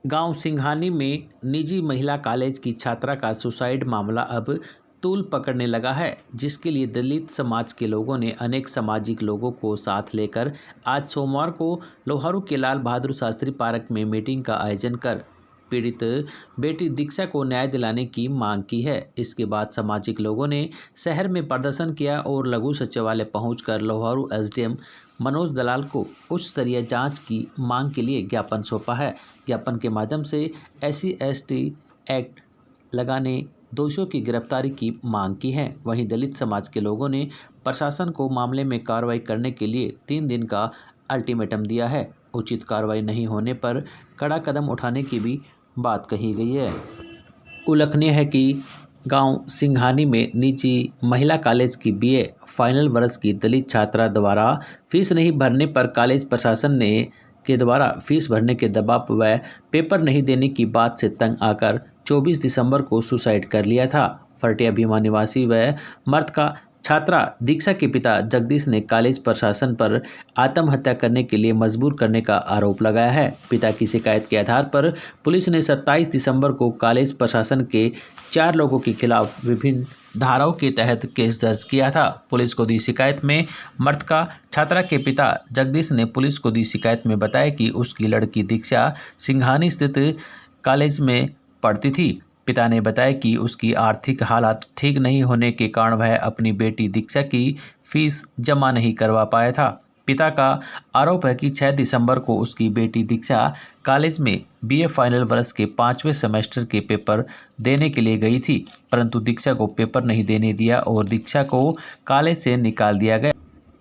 गांव सिंघानी में निजी महिला कॉलेज की छात्रा का सुसाइड मामला अब तूल पकड़ने लगा है, जिसके लिए दलित समाज के लोगों ने अनेक सामाजिक लोगों को साथ लेकर आज सोमवार को लोहारू के लाल बहादुर शास्त्री पार्क में मीटिंग का आयोजन कर पीड़ित बेटी दीक्षा को न्याय दिलाने की मांग की है। इसके बाद सामाजिक लोगों ने शहर में प्रदर्शन किया और लघु सचिवालय पहुंचकर लोहारू एसडीएम मनोज दलाल को उच्च स्तरीय जांच की मांग के लिए ज्ञापन सौंपा है। ज्ञापन के माध्यम से SC/ST एक्ट लगाने, दोषियों की गिरफ्तारी की मांग की है। वहीं दलित समाज के लोगों ने प्रशासन को मामले में कार्रवाई करने के लिए 3 दिन का अल्टीमेटम दिया है। उचित कार्रवाई नहीं होने पर कड़ा कदम उठाने की भी बात कही गई है। उल्लेखनीय है कि गांव सिंघानी में निजी महिला कॉलेज की BA फाइनल वर्ष की दलित छात्रा द्वारा फीस नहीं भरने पर कॉलेज प्रशासन ने के द्वारा फीस भरने के दबाव व पेपर नहीं देने की बात से तंग आकर 24 दिसंबर को सुसाइड कर लिया था। फरटिया भीमा निवासी व मर्द का छात्रा दीक्षा के पिता जगदीश ने कॉलेज प्रशासन पर आत्महत्या करने के लिए मजबूर करने का आरोप लगाया है। पिता की शिकायत के आधार पर पुलिस ने 27 दिसंबर को कॉलेज प्रशासन के 4 लोगों के खिलाफ विभिन्न धाराओं के तहत केस दर्ज किया था। पुलिस को दी शिकायत में मृतका छात्रा के पिता जगदीश ने पुलिस को दी शिकायत में बताया कि उसकी लड़की दीक्षा सिंघानी स्थित कॉलेज में पढ़ती थी। पिता ने बताया कि उसकी आर्थिक हालत ठीक नहीं होने के कारण वह अपनी बेटी दीक्षा की फीस जमा नहीं करवा पाया था। पिता का आरोप है कि 6 दिसंबर को उसकी बेटी दीक्षा कॉलेज में BA फाइनल वर्ष के 5वें सेमेस्टर के पेपर देने के लिए गई थी, परंतु दीक्षा को पेपर नहीं देने दिया और दीक्षा को कॉलेज से निकाल दिया गया।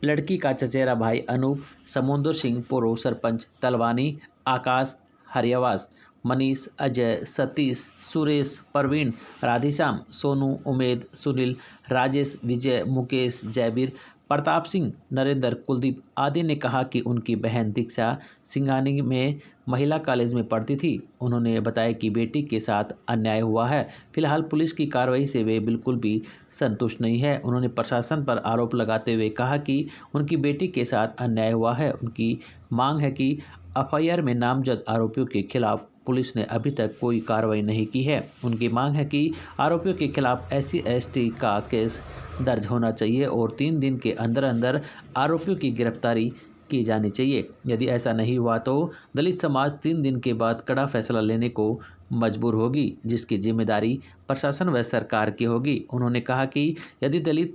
लड़की का चचेरा भाई अनूप, समुंदर सिंह पुरो सरपंच तलवानी, आकाश, हरियावास, मनीष, अजय, सतीश, सुरेश, प्रवीण, राधेश्याम, सोनू, उमेद, सुनील, राजेश, विजय, मुकेश, जयवीर, प्रताप सिंह, नरेंद्र, कुलदीप आदि ने कहा कि उनकी बहन दीक्षा सिंघानी में महिला कॉलेज में पढ़ती थी। उन्होंने बताया कि बेटी के साथ अन्याय हुआ है। फिलहाल पुलिस की कार्रवाई से वे बिल्कुल भी संतुष्ट नहीं है। उन्होंने प्रशासन पर आरोप लगाते हुए कहा कि उनकी बेटी के साथ अन्याय हुआ है। उनकी मांग है कि FIR में नामजद आरोपियों के खिलाफ पुलिस ने अभी तक कोई कार्रवाई नहीं की है। उनकी मांग है कि आरोपियों के खिलाफ SC/ST का केस दर्ज होना चाहिए और 3 दिन के अंदर अंदर आरोपियों की गिरफ्तारी की जानी चाहिए। यदि ऐसा नहीं हुआ तो दलित समाज 3 दिन के बाद कड़ा फैसला लेने को मजबूर होगी, जिसकी जिम्मेदारी प्रशासन व सरकार की होगी। उन्होंने कहा कि यदि दलित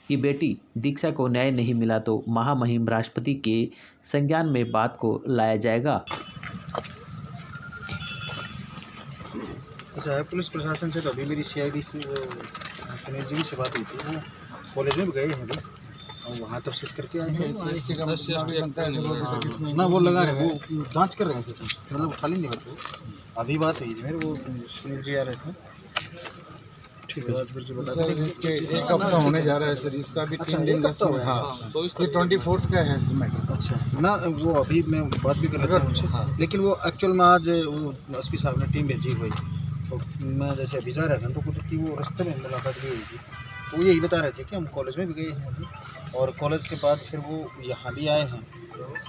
की बेटी दीक्षा को न्याय नहीं मिला तो महामहिम राष्ट्रपति के संज्ञान में बात को लाया जाएगा। अच्छा है, पुलिस प्रशासन से तो अभी मेरी CID से वो सुनील जी से बात हुई थी। वो कॉलेज में भी गए हैं अभी और वहाँ तफ्तीश करके आए हैं। ना वो लगा रहे, वो जांच कर रहे हैं सिस्टम, मतलब खाली नहीं होते। अभी बात हुई थी मेरे, वो सुनील जी आ रहे थे। ठीक है, फिर जो बता दें इसके 1 हफ्ता होने जा रहा है सर, इसका भी 3 दिन का समय। हाँ, ये 24 का है सर मैटर। अच्छा ना, वो अभी मैं बात भी कर लेता हूँ उनसे। हाँ। लेकिन वो एक्चुअल में आज वो SP साहब ने टीम भेजी हुई, तो मैं जैसे अभी जा रहा था तो कुछ की वो रास्ते में मुलाकात भी हुई थी, तो वो यही बता रहे थे कि हम कॉलेज में भी गए हैं अभी, और कॉलेज के बाद फिर वो यहाँ भी आए हैं,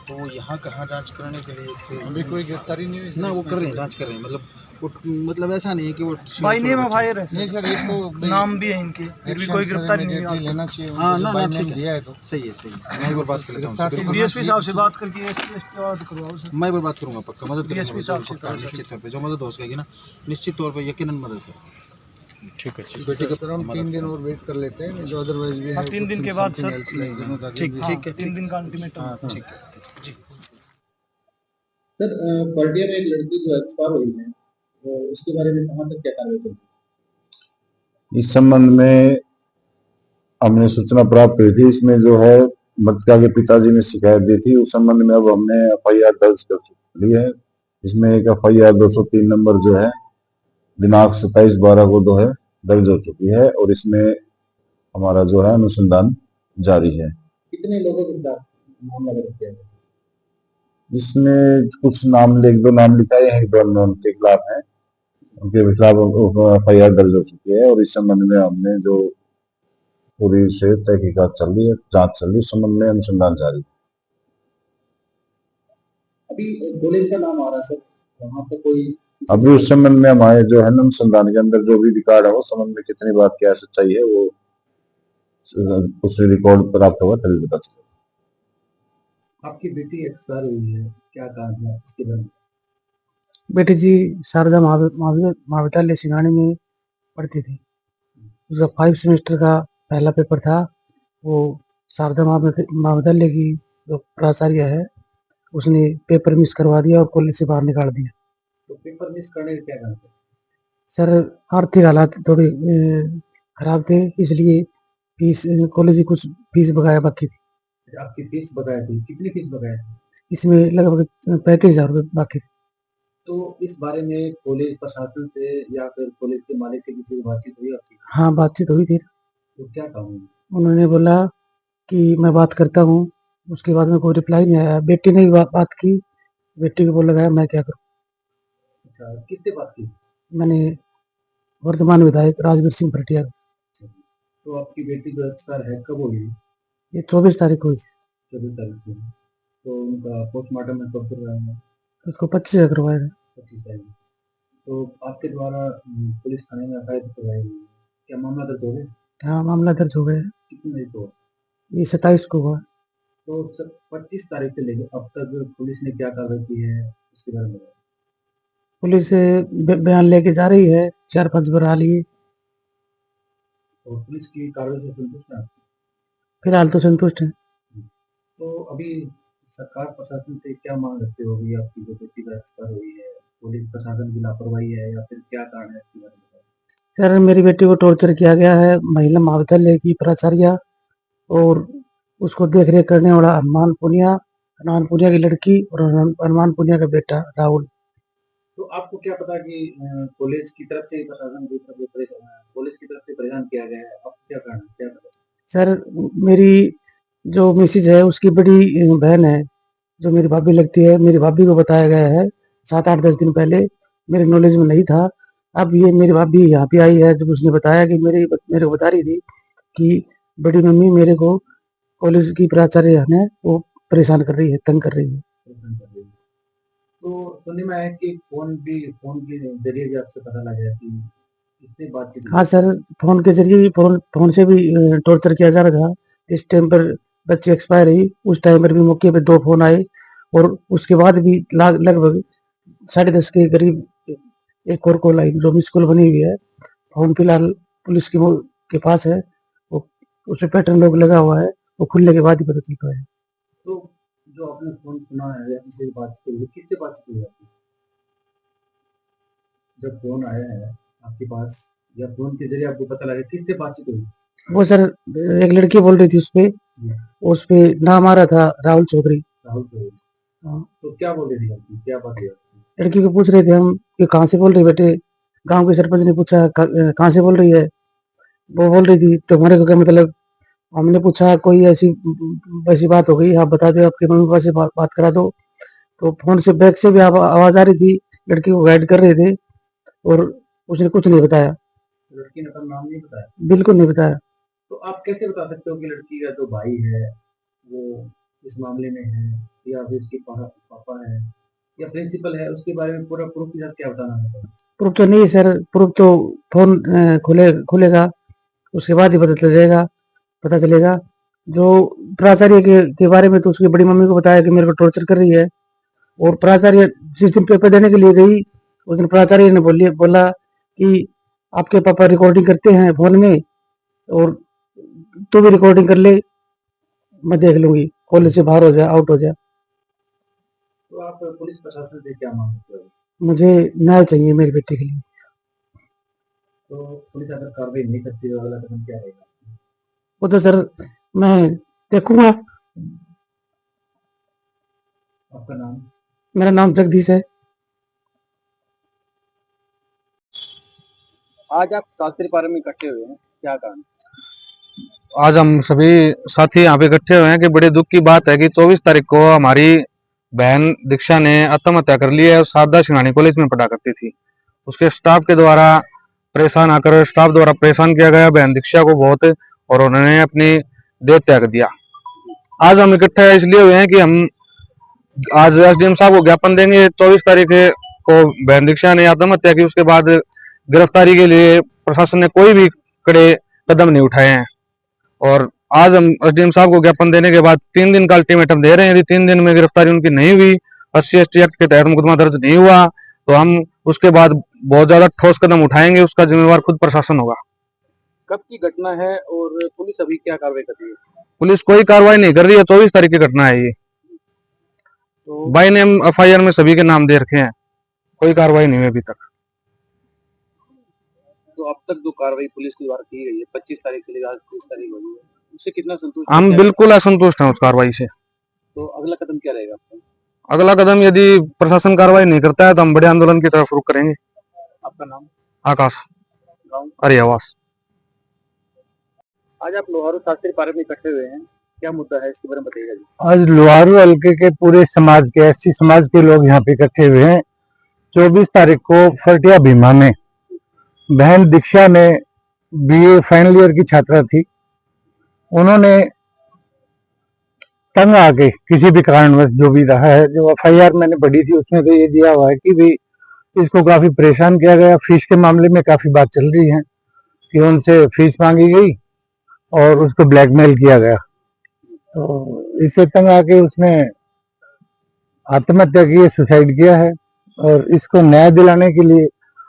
तो वो यहाँ कहाँ जांच करने के लिए फिर अभी कोई गिरफ्तारी नहीं हुई ना, वो कर रहे हैं, जांच कर रहे हैं। मतलब ऐसा नहीं है कि वो बाई नेम ऑफ हायर है नहीं सर, इसको नाम भी है इनके, फिर भी कोई गिरफ्तारी नहीं हुई। लेना चाहिए। हाँ ना, ठीक दिया है, है तो सही है, सही है। मैं एक बार बात कर लेता हूँ, DSP साहब से बात करके SC/ST बात करवाओ सर। मैं एक बार बात करूँगा, पक्का मदद करूँगा। DSP साहब से पक्का, निश्चित तौर पे जो मदद हो सकेगी ना, निश्चित तौर पे यकीनन मदद करें। ठीक है। बेटी का सर हम 3 दिन और वेट कर लेते हैं, जो अदरवाइज भी है 3 दिन के बाद सर, ठीक है, 3 दिन का अल्टीमेटम। हाँ ठीक है जी। सर, बर्डिया में एक लड़की जो एक्सपायर हुई है, तो उसके बारे में कहाँ तक क्या कार्रवाई चल रही है? इस संबंध में हमने सूचना प्राप्त हुई थी। इसमें जो है मृतका के पिताजी ने शिकायत दी थी, उस संबंध में अब हमने FIR दर्ज कर ली है। इसमें एक FIR 203 नंबर जो है दिनांक 27/12 को जो है दर्ज हो चुकी है और इसमें हमारा जो है अनुसंधान जारी है। कितने लोगों के खिलाफ मामला दर्ज किया गया? इसमें कुछ नाम, 1-2 नाम लिखाए हैं, 2 के खिलाफ है, उनके खिलाफ FIR दर्ज हो चुकी है और इस संबंध में हमने जो पूरी से तहकीकात चल रही है, जांच चल रही है, इस संबंध में अनुसंधान जारी है। अभी कॉलेज का नाम आ रहा है सर, वहाँ पे कोई अभी उस संबंध में हमारे जो है अनुसंधान के अंदर जो भी रिकॉर्ड है वो संबंध में कितनी बात क्या सच्चाई है वो उस रिकॉर्ड प्राप्त होगा तभी पता चलेगा। आपकी बेटी एक्सपायर हुई है, क्या कारण है इसके बारे में? बेटी जी शारदा महाविद्यालय सिंगानी में पढ़ती थी। उसका 5 सेमेस्टर का पहला पेपर था। वो शारदा महाविद्यालय की जो प्राचार्य है उसने पेपर मिस करवा दिया और कॉलेज से बाहर निकाल दिया। तो पेपर मिस करने का क्या कारण है? सर आर्थिक हालात थोड़े खराब थे, इसलिए फीस कॉलेज की कुछ फीस बकाया बाकी थी। आपकी फीस बकाया थी, कितनी फीस बकाया थी? इसमें लगभग 35,000 रुपये बाकी थे। तो इस बारे में कॉलेज प्रशासन से या फिर कॉलेज के मालिक से किसी से बातचीत हुई आपकी? हाँ, बातचीत हुई थी। तो क्या कहा उन्होंने? उन्होंने बोला कि मैं बात करता हूँ। उसके बाद में कोई रिप्लाई नहीं आया। बेटी ने भी बात की, बेटी को बोल लगाया मैं क्या करूँ। अच्छा, किससे बात की? मैंने वर्तमान विधायक राजवीर सिंह भरटिया। तो आपकी बेटी जो एक्सपायर है कब हुई? ये 24 तारीख को हुई थी। 24 तारीख को। तो उनका पोस्टमार्टम में कब करवाएंगे? उसको 25 से करवाया था। 25 तारीख। तो आपके द्वारा पुलिस थाने में एफआईआर करवाई गई, क्या मामला दर्ज हो गया? हाँ, मामला दर्ज हो गया है। कितनी तारीख को? ये 27 को हुआ। तो 25 तारीख से लेकर अब तक पुलिस ने क्या कार्रवाई की है उसके बारे में बताओ। पुलिस बयान लेके जा रही है, 4-5 बार आ लिए। और पुलिस की कार्रवाई से संतुष्ट है आप? फिलहाल तो संतुष्ट है। तो अभी सरकार प्रशासन से क्या मांग रखते हो? अभी आपकी जो बेटी का एक्सपायर हुई है, पुलिस प्रशासन की लापरवाही है या फिर क्या कारण है इसके बारे में बताओ। सर मेरी बेटी को टॉर्चर किया गया है महिला महाविद्यालय की प्राचार्य और उसको देख रेख करने वाला हनुमान पुनिया की लड़की और हनुमान पुनिया का बेटा राहुल। तो आपको क्या पता कि कॉलेज की तरफ से प्रशासन की तरफ से कॉलेज की तरफ से परेशान किया गया है? आपको क्या कारण है, क्या पता? सर मेरी जो मिसेज है उसकी बड़ी बहन है जो मेरी भाभी लगती है, मेरी भाभी को बताया गया है 7-8-10 दिन पहले, मेरे नॉलेज में नहीं था। अब ये मेरी भाभी यहाँ पे आई है, जब उसने बताया कि मेरे को बता रही थी कि बड़ी मम्मी मेरे को कॉलेज की प्राचार्य है वो परेशान कर रही है, तंग कर रही है। परेशान कर रही है। तो सुनने में आया कि फोन के जरिए भी आपसे पता लगा है कि इससे बातचीत हुई। हाँ सर, फ़ोन के ज़रिए भी फ़ोन से भी टॉर्चर किया जा रहा था। जिस टाइम पर बच्ची एक्सपायर हुई, उस टाइम पर भी मौके पे 2 फ़ोन आए और उसके बाद भी लगभग 10:30 के करीब एक और कॉल आई जो मिस्ड कॉल बनी हुई है। फ़ोन फिलहाल पुलिस के पास है, वो उसपे पैटर्न लॉक लगा हुआ है, वो खुलने के बाद ही पता चल पाया। तो जो आपने फोन सुना है या किसी से बातचीत हुई, किससे बातचीत हुई आपकी? जब फोन आया है आपके पास या फोन के जरिए आपको पता लगा, किससे बातचीत हुई? वो सर एक लड़की बोल रही थी उसपे नाम आ रहा था राहुल चौधरी। राहुल चौधरी। हाँ। तो क्या बोल रही थी आपकी, क्या बात है आपकी? लड़की को पूछ रहे थे हम कि कहाँ से बोल रही बेटे? गाँव के सरपंच ने पूछा कहाँ से बोल रही है? वो बोल रही थी तुम्हारे को क्या मतलब? हमने पूछा कोई ऐसी बात हो गई, आप बता दो, आपके मम्मी पापा से बात करा दो। तो फोन से बैक से भी आवाज आ रही थी, लड़की को गाइड कर रहे थे और उसने कुछ नहीं बताया। लड़की ने अपना नाम नहीं बताया? बिल्कुल नहीं बताया। तो आप कैसे बता सकते हो कि लड़की का जो भाई है वो इस मामले में है या फिर उसके पापा है या प्रिंसिपल है? उसके बारे में पूरा प्रूफ के साथ क्या बताना है? प्रूफ तो नहीं सर, प्रूफ तो फोन खुलेगा उसके बाद ही पता चलेगा। जो प्राचार्य के बारे में तो उसकी बड़ी मम्मी को बताया कि मेरे को टॉर्चर कर रही है और प्राचार्य जिस दिन पेपर देने के लिए गई उस दिन प्राचार्य ने बोला कि आपके पापा रिकॉर्डिंग करते हैं फोन में और तू भी रिकॉर्डिंग कर ले, मैं देख लूंगी, कॉलेज से बाहर हो जा, आउट हो जा। तो आप पुलिस प्रशासन से क्या मांगते हो? मुझे न्याय चाहिए मेरी बेटी के लिए। तो पुलिस अगर कार्रवाई नहीं करती तो अगला कदम क्या रहेगा? वो तो सर मैं देखूंगा। आपका नाम? मेरा नाम जगदीश है। आज आप शास्त्री पार्क में इकट्ठे हुए हैं, क्या कारण? आज हम सभी साथी यहाँ पे इकट्ठे हुए हैं कि बड़े दुख की बात है कि 24 तारीख को हमारी बहन दीक्षा ने आत्महत्या कर ली है और शारदा सिंगानी कॉलेज में पढ़ा करती थी। उसके स्टाफ के द्वारा स्टाफ द्वारा परेशान किया गया बहन दीक्षा को बहुत और उन्होंने अपनी देह त्याग दिया। आज हम इकट्ठे इसलिए हुए हैं कि हम आज एसडीएम साहब को ज्ञापन देंगे 24 तारीख को बहन दीक्षा ने आत्महत्या की, उसके बाद गिरफ्तारी के लिए प्रशासन ने कोई भी कड़े कदम नहीं उठाए हैं। और आज हम एसडीएम साहब को ज्ञापन देने के बाद 3 दिन का अल्टीमेटम दे रहे हैं। यदि 3 दिन में गिरफ्तारी उनकी नहीं हुई, SC/ST एक्ट के तहत मुकदमा दर्ज नहीं हुआ, तो हम उसके बाद बहुत ज्यादा ठोस कदम उठाएंगे। उसका जिम्मेवार खुद प्रशासन होगा। कब की घटना है और पुलिस अभी क्या कार्रवाई कर रही है? पुलिस कोई कार्रवाई नहीं कर रही है। 24 तारीख की घटना है ये। तो बाई नेम FIR में सभी के नाम दे रखे हैं, कोई कार्रवाई नहीं हुई अभी तक। अब तक जो कार्रवाई पुलिस के द्वारा की गई है 25 तारीख से लेकर आज 30 तारीख हो गई है, उससे कितना संतुष्ट हम हैं? बिल्कुल असंतुष्ट हैं उस कार्रवाई से। तो अगला कदम क्या रहेगा आपका? अगला कदम यदि प्रशासन कार्रवाई नहीं करता है तो हम बड़े आंदोलन की तरफ रुख करेंगे। आपका नाम? आकाश, गाँव? अरे आवास। आज आप लोहारू शास्त्री पार्क में इकट्ठे हुए हैं, क्या मुद्दा है इसके बारे में बताइएगा जी। आज लोहारू हल्के के पूरे समाज के SC समाज के लोग यहाँ पे इकट्ठे हुए हैं। 24 तारीख को फटिया भीमा में बहन दीक्षा ने BA फाइनल ईयर की छात्रा थी, उन्होंने तंग आके किसी भी कारणवश जो भी रहा है, जो FIR मैंने पढ़ी थी उसमें तो ये दिया हुआ है कि भी इसको काफी परेशान किया गया। फीस के मामले में काफी बात चल रही है कि उनसे फीस मांगी गई और उसको ब्लैकमेल किया गया। तो इससे तंग आके उसने आत्महत्या की है, सुसाइड किया है। और इसको न्याय दिलाने के लिए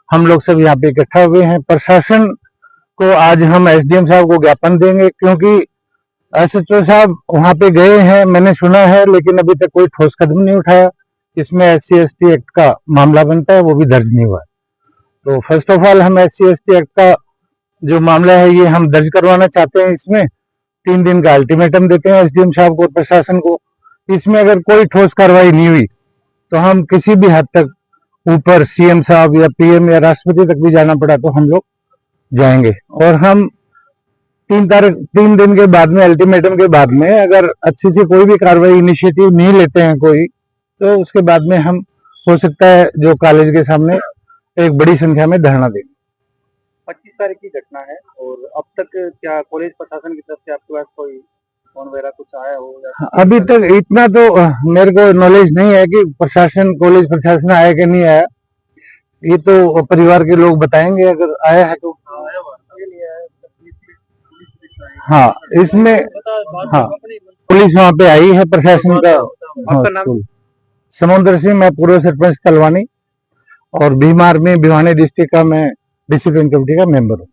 हम लोग सब यहाँ पे इकट्ठा हुए हैं। प्रशासन को आज हम SDM साहब को ज्ञापन देंगे, क्योंकि SHO साहब वहाँ पे गए हैं, मैंने सुना है, लेकिन अभी तक कोई ठोस कदम नहीं उठाया। इसमें SC/ST एक्ट का मामला बनता है, वो भी दर्ज नहीं हुआ है। तो फर्स्ट ऑफ ऑल हम SC/ST एक्ट का जो मामला है ये हम दर्ज करवाना चाहते हैं। इसमें 3 दिन का अल्टीमेटम देते हैं SDM साहब को और प्रशासन को। इसमें अगर कोई ठोस कार्रवाई नहीं हुई तो हम किसी भी हद तक ऊपर CM साहब या PM या राष्ट्रपति तक भी जाना पड़ा तो हम लोग जाएंगे। और हम 3 दिन के बाद में, अल्टीमेटम के बाद में, अगर अच्छी से कोई भी कार्रवाई इनिशिएटिव नहीं लेते हैं कोई, तो उसके बाद में हम हो सकता है जो कॉलेज के सामने एक बड़ी संख्या में धरना देंगे। 25 तारीख की घटना है और अब तक क्या कॉलेज प्रशासन की तरफ से आपके पास कोई फोन वगैरह कुछ आया हो या अभी तक इतना तो मेरे को नॉलेज नहीं है कि प्रशासन, कॉलेज प्रशासन आया कि नहीं आया। ये तो परिवार के लोग बताएंगे अगर आया है तो। हाँ, इसमें हाँ पुलिस वहाँ पे आई है, प्रशासन का। आपका नाम? समुद्र सिंह, मैं पूर्व सरपंच तलवानी और भीम आर्मी भिवानी डिस्ट्रिक्ट का मैं डिसिप्लिन कमेटी का मेंबर हूँ।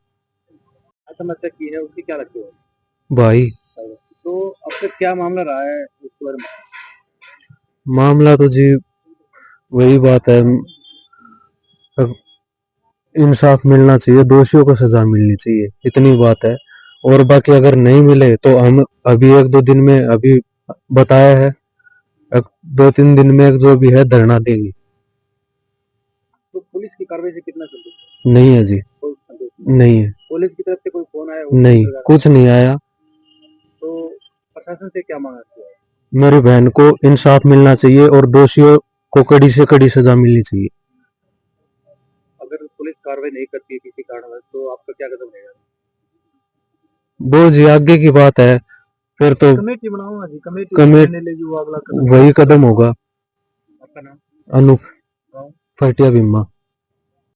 आत्महत्या की है उसकी क्या लगती है? भाई तो अब तक क्या मामला रहा है उसके बारे में? मामला तो जी वही बात है, इंसाफ मिलना चाहिए, दोषियों को सजा मिलनी चाहिए, इतनी बात है। और बाकी अगर नहीं मिले तो हम अभी 1-2 दिन में, अभी बताया है 2-3 दिन में जो भी है धरना देंगे। तो पुलिस की कार्रवाई से कितना संतुष्ट नहीं है जी, कोई संतुष्ट नहीं है, पुलिस की तरफ से कोई फोन आया? नहीं, कुछ नहीं आया। तो प्रशासन से क्या मांग रखी है? मेरी बहन को इंसाफ मिलना चाहिए और दोषियों को कड़ी से कड़ी सजा मिलनी चाहिए। अगर पुलिस कार्रवाई नहीं करती है किसी कारणवश तो आपका क्या कदम रहेगा? वो जी आगे की बात है, फिर तो कमेटी बनाऊंगा जी, कमेटी वही कदम होगा। आपका नाम? अनूप, फटिया भीमा।